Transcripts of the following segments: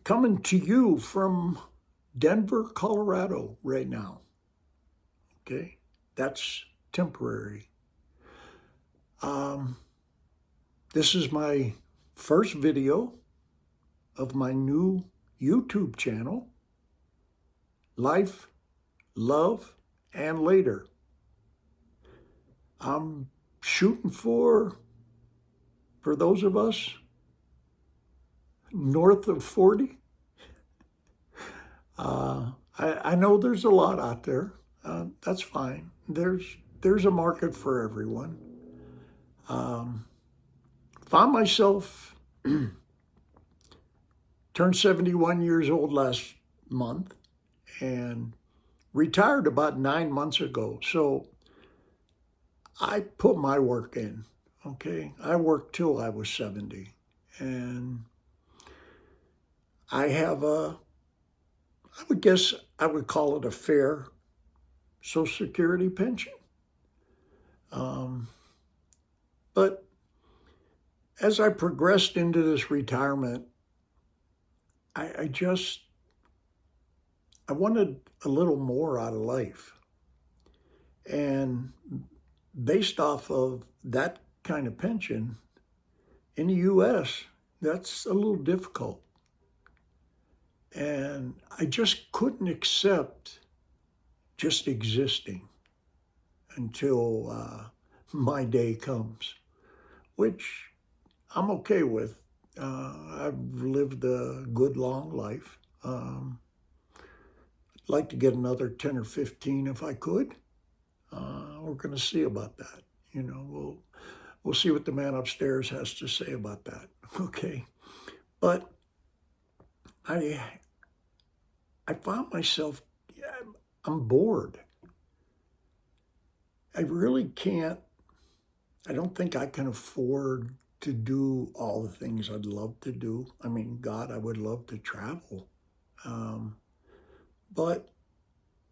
coming to you from Denver, Colorado right now. Okay, that's temporary. Um, this is my first video of my new YouTube channel, Life, Love, and Later. I'm shooting for those of us north of 40. I know there's a lot out there. That's fine. There's a market for everyone. Found myself turned 71 years old last month and retired about 9 months ago. So I put my work in. Okay, I worked till I was 70, and I have I would guess I would call it a fair Social Security pension. But as I progressed into this retirement, I wanted a little more out of life. And based off of that kind of pension in the US, that's a little difficult. And I just couldn't accept just existing until my day comes, which I'm okay with. I've lived a good long life. I'd like to get another 10 or 15 if I could. We're going to see about that. You know, we'll see what the man upstairs has to say about that. Okay, but I found myself, I'm bored. I really can't. I don't think I can afford to do all the things I'd love to do. I mean, God, I would love to travel. But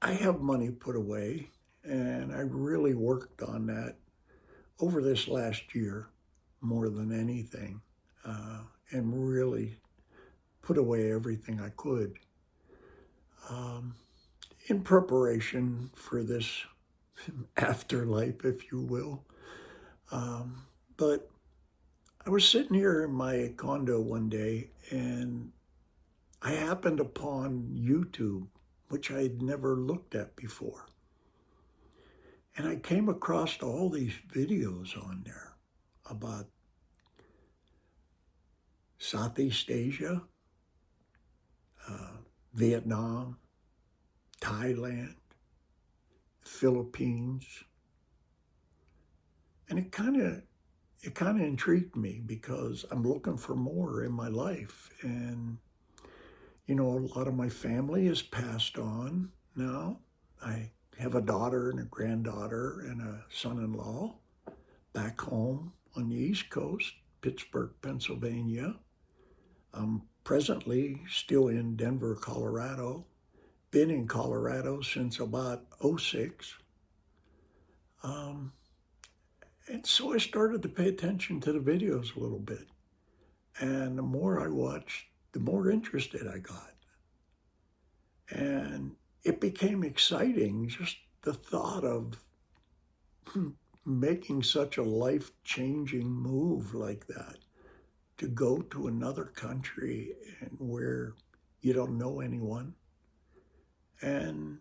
I have money put away, and I really worked on that over this last year more than anything, and really put away everything I could in preparation for this afterlife, if you will. But I was sitting here in my condo one day, and I happened upon YouTube, which I had never looked at before. And I came across all these videos on there about Southeast Asia, Vietnam, Thailand, Philippines. And it kind of intrigued me because I'm looking for more in my life. And, you know, a lot of my family has passed on now. I have a daughter and a granddaughter and a son-in-law back home on the East Coast, Pittsburgh, Pennsylvania. I'm presently still in Denver, Colorado. Been in Colorado since about '06. And so I started to pay attention to the videos a little bit. And the more I watched, the more interested I got. And it became exciting, just the thought of making such a life-changing move like that, to go to another country and where you don't know anyone and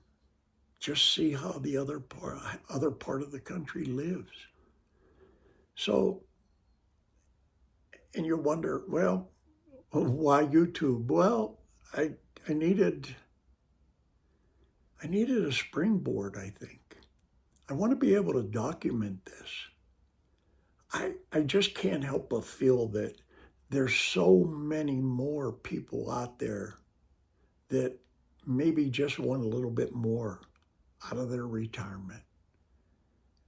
just see how the other part of the country lives. So, and you wonder, well, why YouTube? Well, I needed a springboard, I think. I want to be able to document this. I just can't help but feel that there's so many more people out there that maybe just want a little bit more out of their retirement.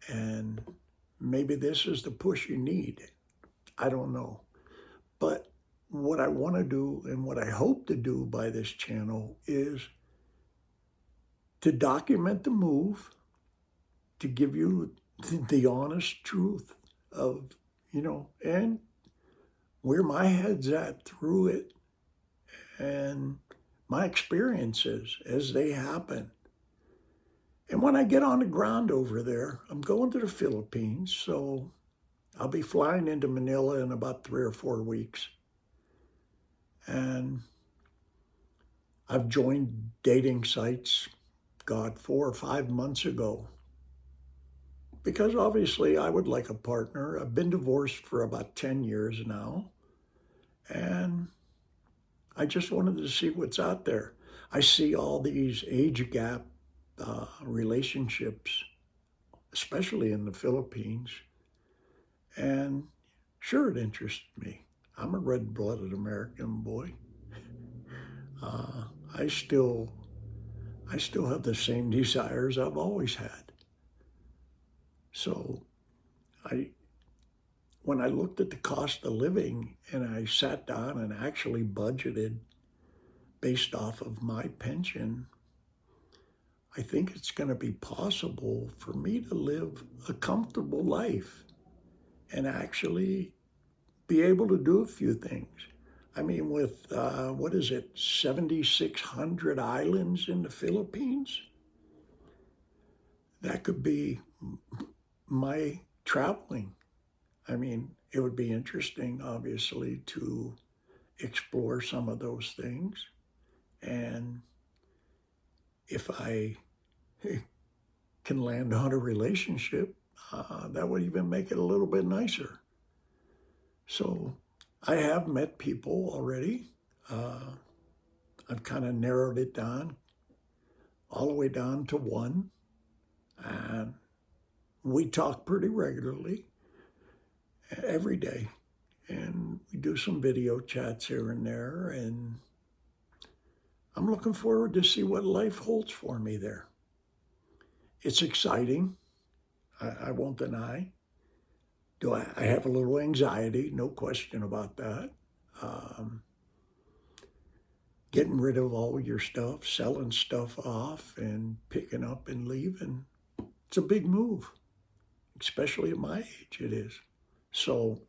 And maybe this is the push you need. I don't know. But what I want to do and what I hope to do by this channel is to document the move, to give you the honest truth of, you know, and where my head's at through it, and my experiences as they happen. And when I get on the ground over there, I'm going to the Philippines, so I'll be flying into Manila in about 3 or 4 weeks. And I've joined dating sites, God, 4 or 5 months ago, because obviously I would like a partner. I've been divorced for about 10 years now, and I just wanted to see what's out there. I see all these age gap relationships, especially in the Philippines, and sure, it interests me. I'm a red-blooded American boy. Uh, I still, I still have the same desires I've always had. So I, when I looked at the cost of living and I sat down and actually budgeted based off of my pension, I think it's going to be possible for me to live a comfortable life and actually be able to do a few things. I mean, with what is it, 7,600 islands in the Philippines? That could be my traveling. I mean, it would be interesting, obviously, to explore some of those things. And if I can land on a relationship, that would even make it a little bit nicer. So I have met people already. I've kind of narrowed it down all the way down to one. And we talk pretty regularly every day. And we do some video chats here and there. And I'm looking forward to see what life holds for me there. It's exciting. I won't deny. I have a little anxiety, no question about that. Um, Getting rid of all your stuff, selling stuff off, and picking up and leaving. It's a big move, especially at my age it is. So,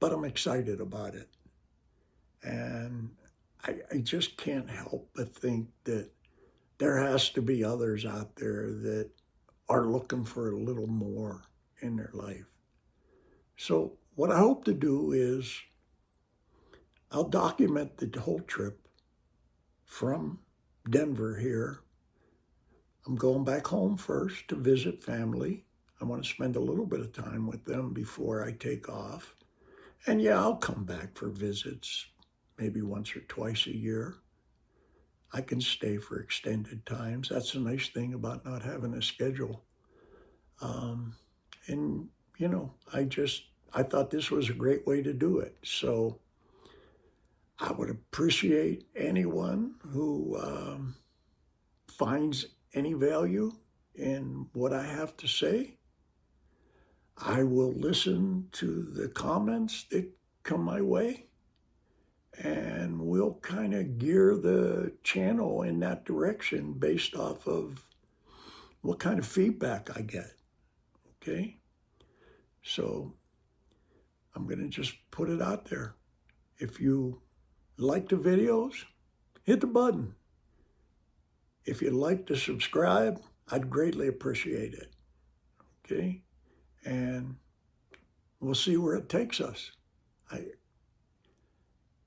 but I'm excited about it. And I just can't help but think that there has to be others out there that are looking for a little more in their life. So what I hope to do is I'll document the whole trip from Denver here. I'm going back home first to visit family. I want to spend a little bit of time with them before I take off. And yeah, I'll come back for visits maybe once or twice a year. I can stay for extended times. That's the nice thing about not having a schedule. And, you know, I thought this was a great way to do it. So I would appreciate anyone who finds any value in what I have to say. I will listen to the comments that come my way, and we'll kind of gear the channel in that direction based off of what kind of feedback I get. Okay? So I'm going to just put it out there. If you like the videos, hit the button. If you'd like to subscribe, I'd greatly appreciate it. Okay? And we'll see where it takes us. I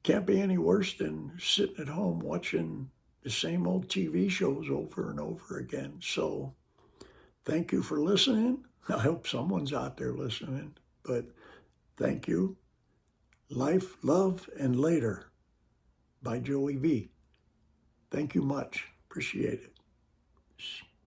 can't be any worse than sitting at home watching the same old TV shows over and over again. So thank you for listening. I hope someone's out there listening, but thank you. Life, Love, and Later by Joey V. Thank you much. Appreciate it.